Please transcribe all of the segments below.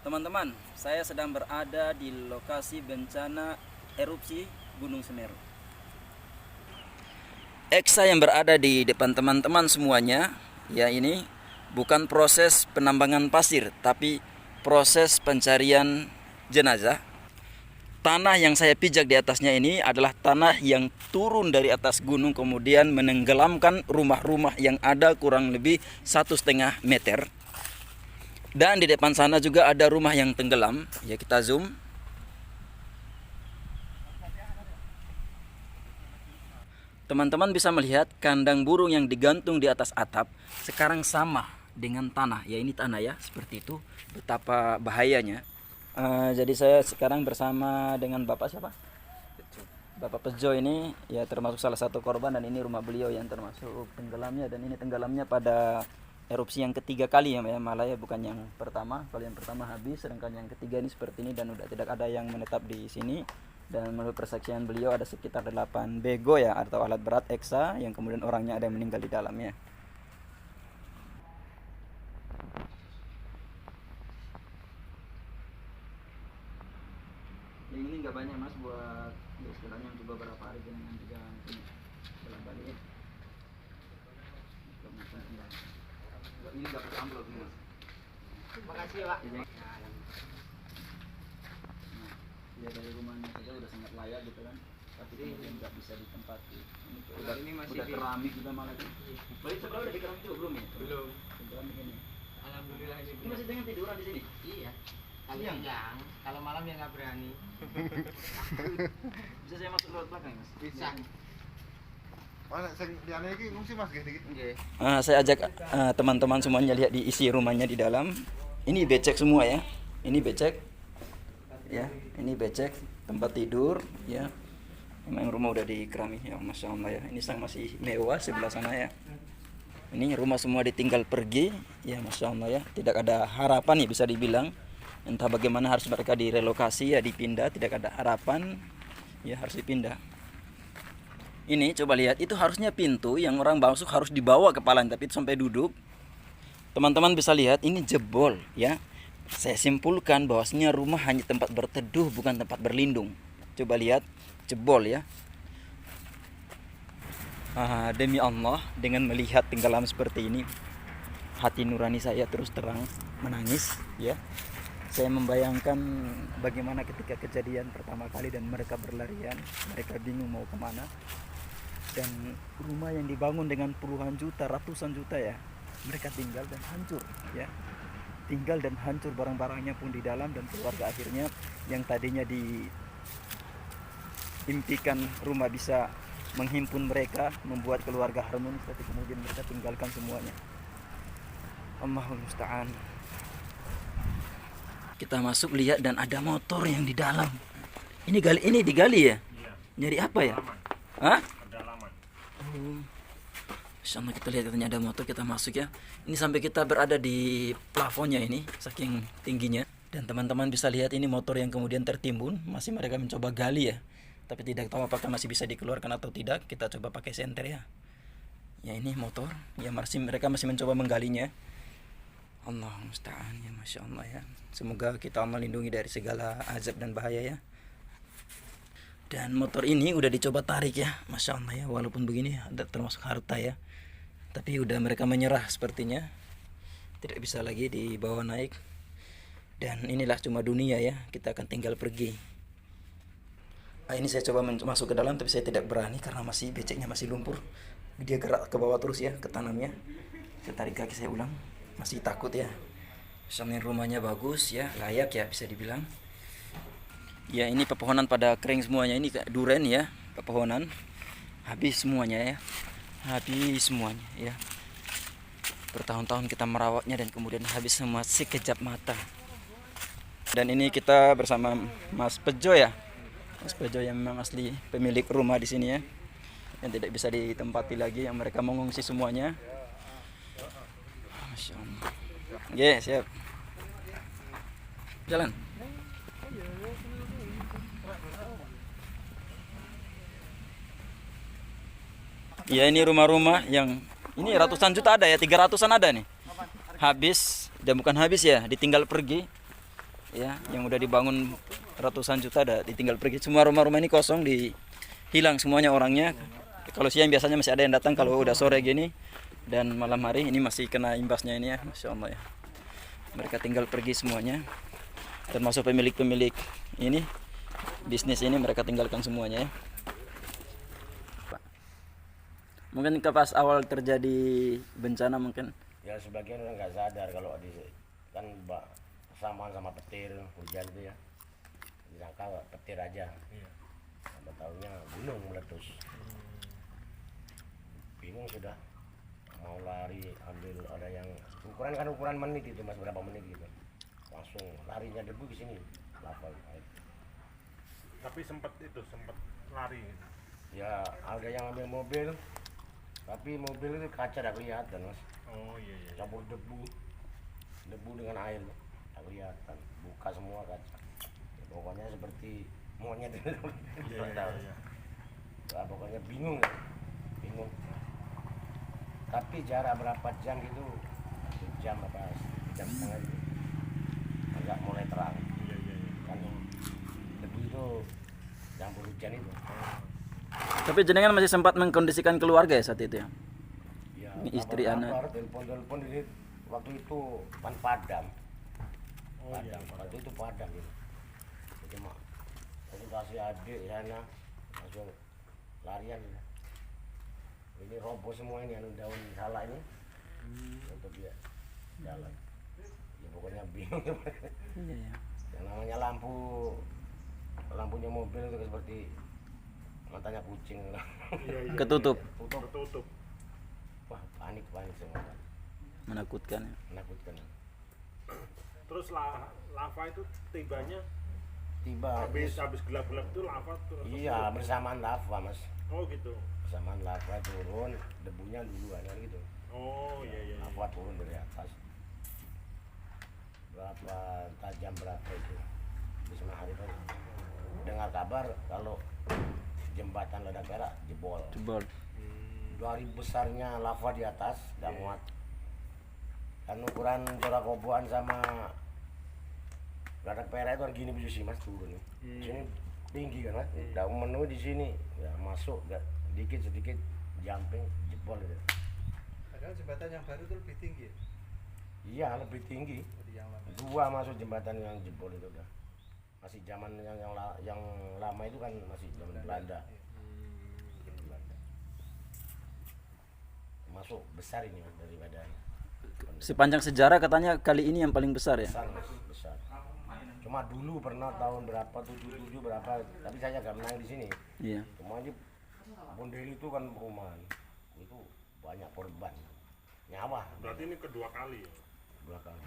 Teman-teman, saya sedang berada di lokasi bencana erupsi Gunung Semeru. Eksa yang berada di depan teman-teman semuanya, ya ini bukan proses penambangan pasir, tapi proses pencarian jenazah. Tanah yang saya pijak di atasnya ini adalah tanah yang turun dari atas gunung kemudian menenggelamkan rumah-rumah yang ada kurang lebih 1,5 meter. Dan di depan sana juga ada rumah yang tenggelam. Ya, kita zoom. Teman-teman bisa melihat kandang burung yang digantung di atas atap sekarang sama dengan tanah. Ya, ini tanah ya, seperti itu. Betapa bahayanya. Jadi saya sekarang bersama dengan Bapak siapa? Bapak Pejo ini ya termasuk salah satu korban, dan ini rumah beliau yang termasuk tenggelamnya, dan ini tenggelamnya pada erupsi yang ketiga kali ya, malah ya, bukan yang pertama. Kalau yang pertama habis, sedangkan yang ketiga ini seperti ini dan udah tidak ada yang menetap di sini. Dan menurut persaksian beliau ada sekitar 8 bego ya, atau alat berat eksa, yang kemudian orangnya ada yang meninggal di dalamnya. Ini nggak banyak mas, buat ya istilahnya untuk beberapa hari dengan juga dalam balik ya. Ini nggak pakai amplop nih mas. Makasih pak. Ya dari rumahnya saja udah sangat layak gitu kan, tapi kemudian nggak bisa ditempati. Ini masih udah keramik juga malah. Balik sekolah udah dikeramik juga belum ya? Belum. Keramik ini. Alhamdulillah ini. Ini masih dengan tiduran di sini? Iya. Siang. Kalau malam ya nggak berani. Bisa saya masuk lewat belakang mas? Bisa. Mana sing liyane iki ngungsi Mas nggih. Nggih. Saya ajak teman-teman semuanya lihat di isi rumahnya di dalam. Ini becek semua ya. Ini becek. Ya, ini becek tempat tidur ya. Memang rumah udah dikerami ya, masya Allah ya. Ini sang masih mewah sebelah sana ya. Ini rumah semua ditinggal pergi ya, masya Allah ya. Tidak ada harapan ya bisa dibilang. Entah bagaimana harus mereka direlokasi ya, dipindah. Tidak ada harapan ya, harus dipindah. Ini coba lihat, itu harusnya pintu yang orang masuk harus dibawa kepalanya, tapi itu sampai duduk. Teman-teman bisa lihat ini jebol ya. Saya simpulkan bahwasanya rumah hanya tempat berteduh, bukan tempat berlindung. Coba lihat, jebol ya. Demi Allah, dengan melihat tenggelam seperti ini, hati nurani saya terus terang menangis ya. Saya membayangkan bagaimana ketika kejadian pertama kali dan mereka berlarian, mereka bingung mau kemana. Dan rumah yang dibangun dengan puluhan juta, ratusan juta ya, mereka tinggal dan hancur ya. Tinggal dan hancur, barang-barangnya pun di dalam, dan keluarga akhirnya yang tadinya diimpikan rumah bisa menghimpun mereka, membuat keluarga harmonis, tapi kemudian mereka tinggalkan semuanya. Allahul musta'an. Kita masuk lihat, dan ada motor yang di dalam. Ini digali ya? Iya. Nyari apa ya? Hah? Sama kita lihat katanya ada motor, kita masuk ya. Ini sampai kita berada di plafonnya ini, saking tingginya. Dan teman-teman bisa lihat ini motor yang kemudian tertimbun. Masih mereka mencoba gali ya, tapi tidak tahu apakah masih bisa dikeluarkan atau tidak. Kita coba pakai senter ya. Ya ini motor, ya mereka masih mencoba menggalinya. Allah musta'an ya, masya Allah ya. Semoga kita melindungi dari segala azab dan bahaya ya. Dan motor ini udah dicoba tarik ya, masya Allah ya. Walaupun begini ada termasuk harta ya, tapi udah mereka menyerah sepertinya, tidak bisa lagi dibawa naik. Dan inilah cuma dunia ya, kita akan tinggal pergi. Ini saya coba masuk ke dalam, tapi saya tidak berani karena masih beceknya masih lumpur. Dia gerak ke bawah terus ya, ke tanamnya. Saya tarik kaki, saya ulang, masih takut ya. Soalnya rumahnya bagus ya, layak ya bisa dibilang. Ya ini pepohonan pada kering semuanya, ini kayak duren ya, pepohonan habis semuanya ya, habis semuanya ya. Bertahun-tahun kita merawatnya dan kemudian habis semua sekejap mata. Dan ini kita bersama Mas Pejo ya, Mas Pejo yang memang asli pemilik rumah di sini ya, yang tidak bisa ditempati lagi, yang mereka mengungsi semuanya. Masya Allah. Ya siap, jalan. Ya ini rumah-rumah yang ini ratusan juta ada ya, 300-an ada nih. Habis, dan bukan habis ya, ditinggal pergi. ya, yang udah dibangun ratusan juta udah ditinggal pergi. Semua rumah-rumah ini kosong, hilang semuanya orangnya. Kalau siang biasanya masih ada yang datang, kalau udah sore gini dan malam hari ini masih kena imbasnya ini ya, Masya Allah ya. Mereka tinggal pergi semuanya, termasuk pemilik-pemilik ini bisnis ini mereka tinggalkan semuanya ya. Mungkin pas awal terjadi bencana mungkin Ya sebagian orang nggak sadar kalau kan sama petir hujan itu ya, disangka petir aja. Sama tahunya gunung meletus. Bingung sudah, mau lari ambil, ada yang ukuran menit itu mas, berapa menit gitu, langsung larinya debu ke sini lava air. Tapi sempat lari gitu. Ya ada yang ambil mobil, tapi mobil itu kaca tidak kelihatan mas. Oh iya. Campur debu dengan air tak kelihatan, buka semua kaca ya, pokoknya seperti monyet itu. Iya. Nah, pokoknya bingung. Tapi jarak berapa jam gitu, 1 jam apa 1,5 jam gitu, agak mulai terang. Iya. Kan debu itu campur hujan itu. tapi jenengan masih sempat mengkondisikan keluarga ya saat itu ya? Ya, Ini istri, anak. telepon ini waktu itu kan padam. Oh iya. Waktu itu padam gitu. Cuma konsultasi adik sana, langsung larian gitu. Ini roboh semua ini, daun salah ini untuk dia jalan. Ya pokoknya bingung. Iya. Yang namanya lampunya mobil itu seperti matanya kucing. Iya. Ketutup, Ketutup. Wah panik semua, menakutkan ya. menakutkan. Terus lava itu tibanya Tiba habis gelap-gelap itu lava tuh. iya bersamaan lava mas, Oh gitu. bersamaan lava turun, debunya duluan kan gitu. Oh iya. Lava turun dari atas, berapa tajam berapa itu di sana hari itu. Dengar kabar kalau jembatan Ledak Perak jebol. Dari besarnya lava di atas udah muat. Kan ukuran Curah Koboan sama Ledak Perak itu kan gini bisa sih mas, turun nih. Sini tinggi kan mas, udah memenuhi di sini, ya masuk gak sedikit jumping jebol itu. Padahal jembatan yang baru itu lebih tinggi ya? Iya lebih tinggi. Dari yang lama. 2 masuk jembatan yang jebol itu udah. Masih zaman yang lama itu kan masih zaman Belanda. Belanda. Masuk besar ini mas daripada Sepanjang sejarah katanya kali ini yang paling besar ya. besar mas, besar. Cuma dulu pernah tahun berapa 77 berapa, tapi saya nggak menang di sini. Iya. Cuma di Bondeli itu kan perumahan, itu banyak korban nyawa. Berarti ini kedua kali ya. Belakang.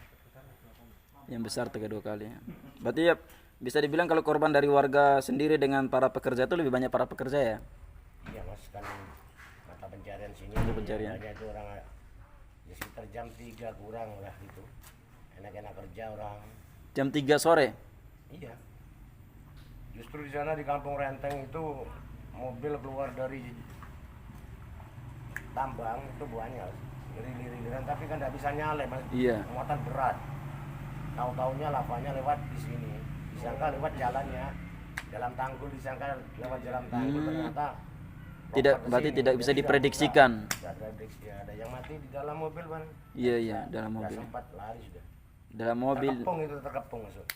Yang besar kedua kali ya. Berarti ya bisa dibilang kalau korban dari warga sendiri dengan para pekerja itu lebih banyak para pekerja ya. Iya mas, kan mata pencarian sini Mata pencarian. banyak itu orang ya sekitar jam 3 kurang lah gitu, enak-enak kerja orang. Jam 3 sore. Iya, justru di sana di Kampung Renteng itu mobil keluar dari tambang itu banyak lirik-lirikan, tapi kan tidak bisa nyale mas. Iya. Muatan berat, tahu-taunya lavanya lewat di sini, disangka lewat jalannya dalam tanggul, disangka lewat jalan tanggul, ternyata Berarti tidak bisa diprediksikan. tidak prediksi, ada yang mati di dalam mobil kan. Iya, dalam Nggak mobil. sempat lari sudah, Dalam mobil. terkepung masuk.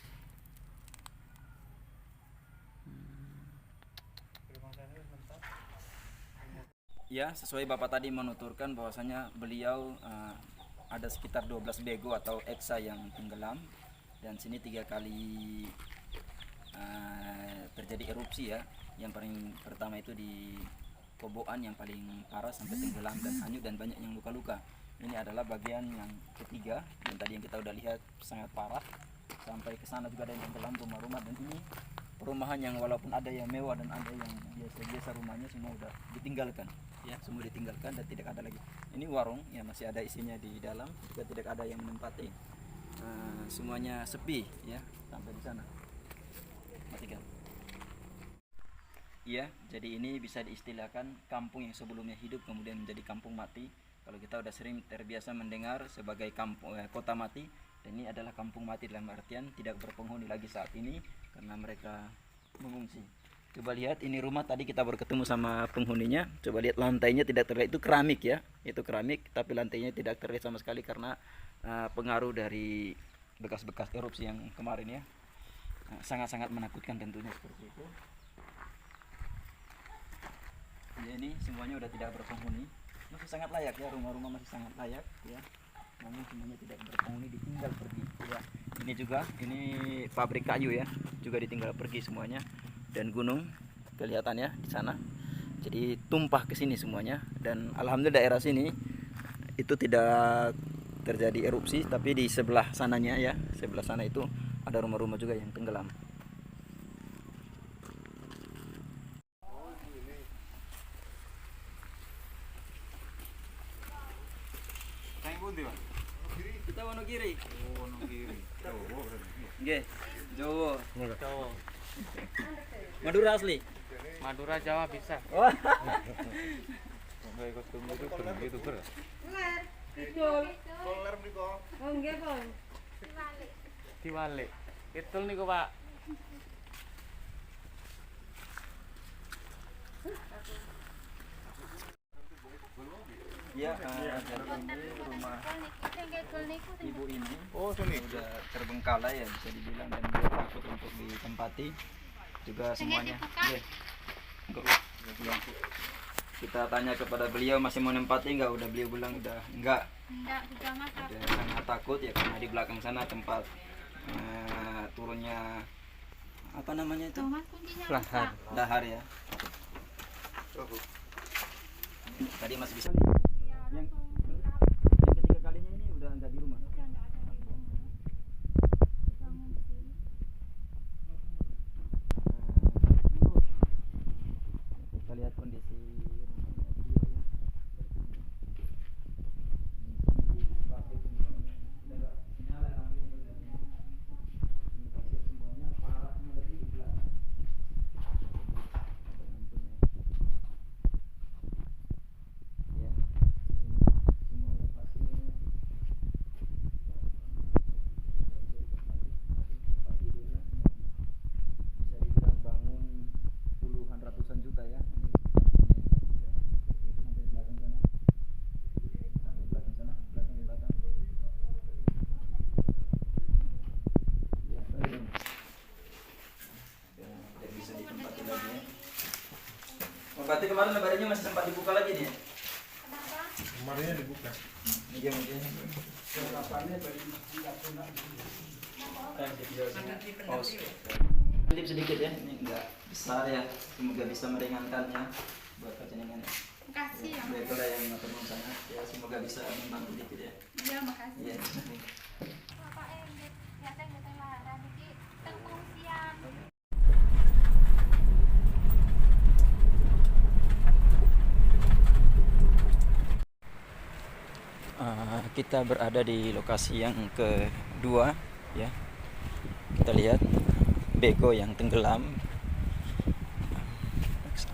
Ya, sesuai Bapak tadi menuturkan bahwasanya beliau ada sekitar 12 bego atau eksa yang tenggelam, dan sini 3 kali terjadi erupsi ya. Yang paling pertama itu di Koboan yang paling parah sampai tenggelam dan hanyut dan banyak yang luka-luka. Ini adalah bagian yang ketiga yang tadi yang kita udah lihat sangat parah. Sampai ke sana juga ada yang tenggelam rumah-rumah, dan ini perumahan yang walaupun ada yang mewah dan ada yang biasa-biasa, rumahnya semua udah ditinggalkan ya, semua ditinggalkan dan tidak ada lagi. Ini warung ya, masih ada isinya di dalam, juga tidak ada yang menempati. Semuanya sepi ya sampai di sana. Matikan. Ya, jadi ini bisa diistilahkan kampung yang sebelumnya hidup kemudian menjadi kampung mati. Kalau kita udah sering terbiasa mendengar sebagai kampung kota mati, Dan ini adalah kampung mati dalam artian tidak berpenghuni lagi saat ini karena mereka mengungsi. Coba lihat ini rumah, tadi kita baru ketemu sama penghuninya. Coba lihat lantainya tidak terlihat, itu keramik ya, itu keramik, tapi lantainya tidak terlihat sama sekali karena pengaruh dari bekas-bekas erupsi yang kemarin ya. Sangat-sangat menakutkan tentunya seperti itu. Ya, ini semuanya udah tidak berpenghuni, masih sangat layak ya, rumah-rumah masih sangat layak ya. Namun semuanya tidak berpenghuni, ditinggal pergi ya. Ini juga, ini pabrik kayu ya, juga ditinggal pergi semuanya. Dan gunung kelihatannya di sana, jadi tumpah ke sini semuanya. Dan alhamdulillah daerah sini itu tidak terjadi erupsi, tapi di sebelah sananya ya, sebelah sana itu ada rumah-rumah juga yang tenggelam. Kita Wonogiri. Oh, Wonogiri. Jawa berarti. Nggih, Jawa. Jawa. Madura asli. Madura Jawa bisa. Wah. Sampai kostum itu youtuber. Koler mriko. Oh nggih, Pak. Diwalik. Betul niku, Pak. Ya, ini rumah ibu ini. Oh, sini. Udah terbengkalai ya bisa dibilang, dan dia takut untuk ditempati juga semuanya. Nggih. Ya. Kita tanya kepada beliau masih mau nempati enggak, udah beliau bilang udah enggak. Udah sangat takut ya, karena di belakang sana tempat turunnya apa namanya itu? Dahar ya. Tadi masih bisa. Yang ketiga kalinya ini udah enggak di rumah. Kita lihat kondisi rumahnya dia ya. Ini pasir semuanya, parahnya lagi di belakang. Ya, ini semua lokasinya bisa dibilang bangun puluhan ratusan juta ya. Ini sampai belakang sana, sampai belakang sana, belakang. Ya, baik. Dan tidak bisa ditempati lagi ya. Oh, berarti kemarin lebarannya masih sempat dibuka lagi nih ya? Kemarinnya dibuka. Iya mungkin. Tip sedikit ya, ini enggak besar ya, semoga bisa meringankannya buat panjenengan ya. Makasih ya. Baiklah yang matur nuwun sangat ya, semoga bisa membantu dikit ya. Iya, makasih. Iya. Bapak datang laharan iki teng pengungsian. Kita berada di lokasi yang kedua ya. Kita lihat bego yang tenggelam,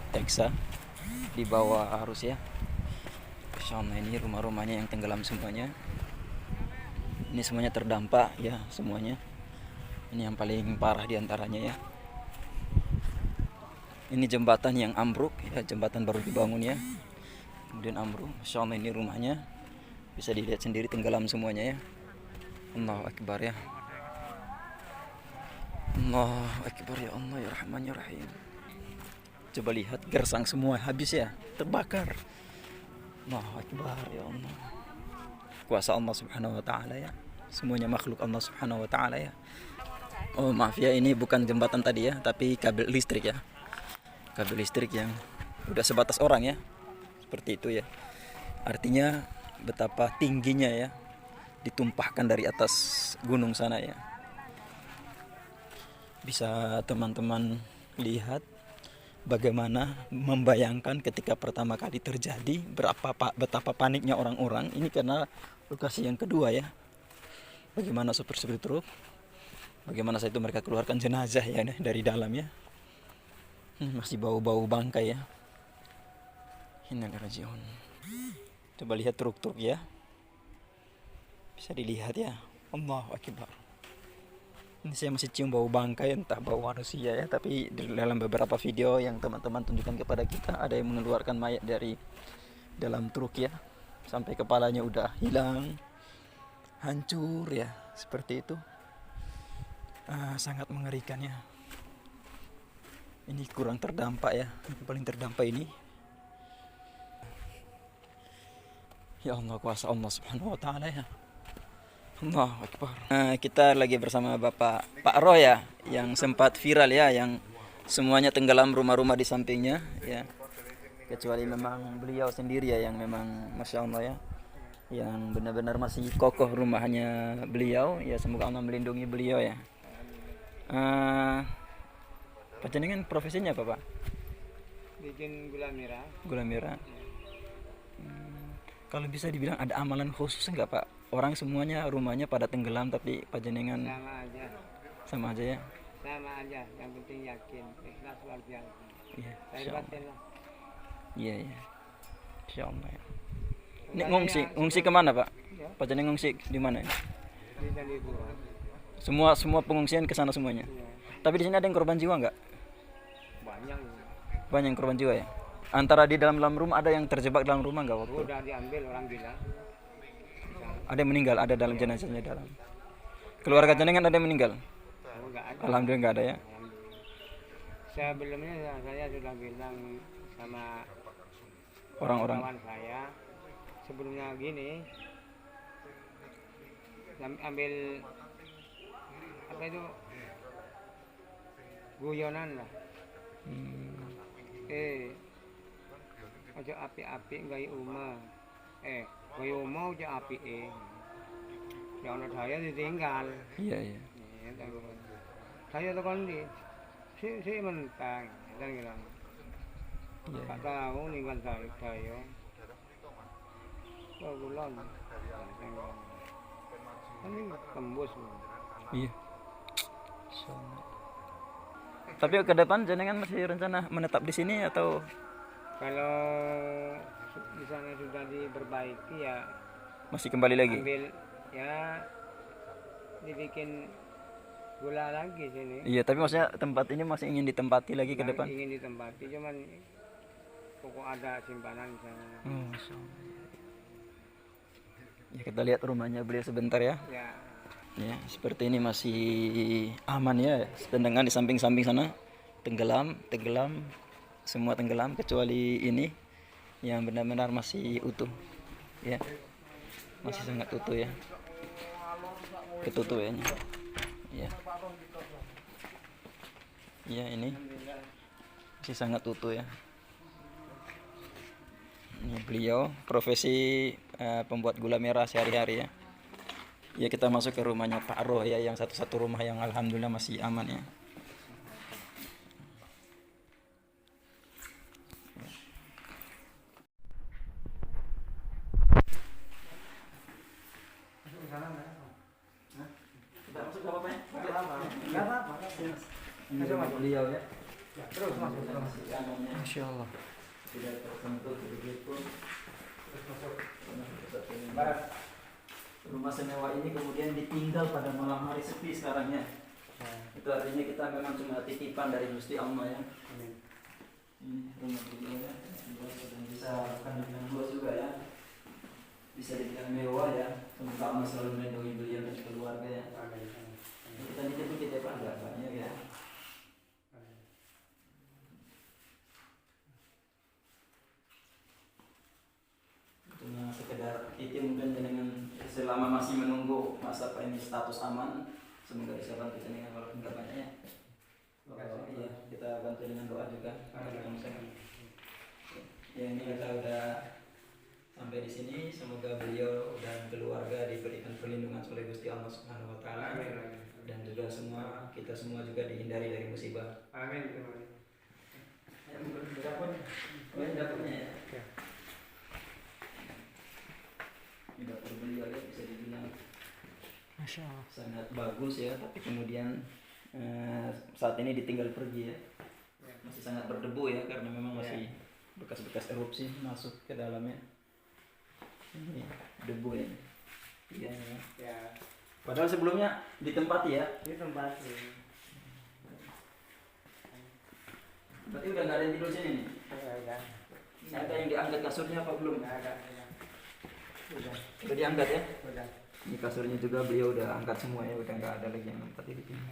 teksa di bawah arus ya. Sana ini rumah-rumahnya yang tenggelam semuanya. Ini semuanya terdampak ya, semuanya. Ini yang paling parah diantaranya ya. Ini jembatan yang ambruk ya, jembatan baru dibangun ya, kemudian ambruk. Sana ini rumahnya, bisa dilihat sendiri tenggelam semuanya ya. Allahu Akbar ya. Allahu Akbar ya Allah ya Rahman ya Rahim. Coba lihat, gersang semua habis ya, terbakar. Allahu Akbar ya Allah. Kuasa Allah Subhanahu wa taala ya. Semuanya makhluk Allah Subhanahu wa taala ya. Oh maaf ya, ini bukan jembatan tadi ya, tapi kabel listrik ya. Kabel listrik yang udah sebatas orang ya. Seperti itu ya. Artinya betapa tingginya ya, ditumpahkan dari atas gunung sana ya. Bisa teman-teman lihat bagaimana membayangkan ketika pertama kali terjadi, betapa paniknya orang-orang. Ini karena lokasi yang kedua ya. Bagaimana supir-supir truk, bagaimana saat itu mereka keluarkan jenazah ya dari dalam ya. Masih bau-bau bangkai ya. Innalillahi. Coba lihat truk-truk ya, bisa dilihat ya, Allahu Akbar. Ini saya masih cium bau bangkai, entah bau manusia ya. Tapi dalam beberapa video yang teman-teman tunjukkan kepada kita, ada yang mengeluarkan mayat dari dalam truk ya, sampai kepalanya udah hilang, hancur ya, seperti itu. Sangat mengerikan ya. Ini kurang terdampak ya, yang paling terdampak ini. Ya Allah, kuasa Allah Subhanahu wa taala ya. Allahu Akbar. Kita lagi bersama Bapak Pak Roh ya, yang sempat viral ya, yang semuanya tenggelam rumah-rumah di sampingnya ya. Kecuali memang beliau sendiri ya, yang memang Masya Allah ya, yang benar-benar masih kokoh rumahnya beliau ya. Semoga Allah melindungi beliau ya. Panjenengan profesinya apa Pak? Bikin gula merah. Gula merah. Kalau bisa dibilang ada amalan khusus enggak Pak? Orang semuanya rumahnya pada tenggelam tapi panjenengan Sama aja. sama aja ya. Sama aja. Yang penting yakin. Ikhlas luar biasa. Iya. Saya Insya Allah. batin lah. Iya iya. Insya Allah ya. Ini Sebenarnya ngungsi kemana Pak? Ya. Panjenengan ngungsi di mana? Di Liburan. Semua pengungsian ke sana semuanya. Iya. Tapi di sini ada yang korban jiwa nggak? Banyak. Banyak yang korban jiwa ya. Antara di dalam rumah ada yang terjebak dalam rumah nggak waktu? Udah diambil orang bilang. Ada yang meninggal, ada dalam jenazahnya dalam. Keluarga jenengan ada yang meninggal? Oh, enggak ada. Alhamdulillah nggak ada ya. Sebelumnya saya sudah bilang sama Orang-orang. kawan saya sebelumnya gini, ambil apa itu guyonan lah. Aja api-api gaya umah. Gaya umah aja api Jangan saya ditinggal. Iya iya. Saya tuh kan si mentang dan bilang Iya. tak tahu ninggal saya bulan ini tembus Iya. Tapi ke depan jenengan masih rencana menetap di sini atau kalau di sana sudah diperbaiki ya masih kembali lagi? ambil ya dibikin gula lagi sini. Iya, tapi maksudnya tempat ini masih ingin ditempati lagi ke depan. Ingin ditempati cuman pokok ada simpanan di sana. Masya Allah. Ya kita lihat rumahnya beliau sebentar ya. Ya Ya, seperti ini masih aman ya. Sedangkan di samping-samping sana tenggelam, semua tenggelam kecuali ini yang benar-benar masih utuh. Ya. Masih sangat utuh ya. Ketutup ya. Ya. Ya, ini masih sangat utuh ya. Ini beliau profesi pembuat gula merah sehari-hari ya. Ya kita masuk ke rumahnya Pak Roh ya, yang satu-satu rumah yang alhamdulillah masih aman ya. Kita masuk apa Pak? nggak apa-apa. Ini rumah beliau ya. Terus masuk. Masya Allah. Tidak tersentuh begitu. Rumah semewa ini kemudian ditinggal pada malam hari sepi sekarang ya. Itu artinya kita memang cuma titipan dari Gusti Allah ya. Ini rumah beliau ya. Dan bisa bukan dengan luas juga ya. Bisa dibilang mewah ya. Semoga Allah selalu melindungi beliau dan keluarga ya. Kita nitip kita enggak banyak ya. Cuma sekedar titip mungkin dengan selama masih menunggu masa ini status aman, semoga bisa bantu dengan walaupun enggak banyak ya. Iya, kita bantu dengan doa juga. Ya ini kita udah sampai di sini, semoga beliau dan keluarga diberikan perlindungan oleh Gusti Allah Subhanahu wa taala. Dan juga kita semua juga dihindari dari musibah. Amin. Ya, mungkin dapurnya ya. Ini dapur beliau ya, bisa dibilang Masya Allah. sangat bagus ya, tapi kemudian saat ini ditinggal pergi ya. Masih sangat berdebu ya, karena memang masih bekas-bekas erupsi masuk ke dalamnya. Ini debu ya. Iya ya. Ya. Padahal sebelumnya ditempati ya. Di tempat ini. Berarti udah nggak ada yang tidur sini nih. Udah. Ada yang diangkat kasurnya apa belum? Ada. Udah. Udah diangkat ya? Udah. Ini kasurnya juga beliau udah angkat semua ya, udah nggak ada lagi yang tempat di sini.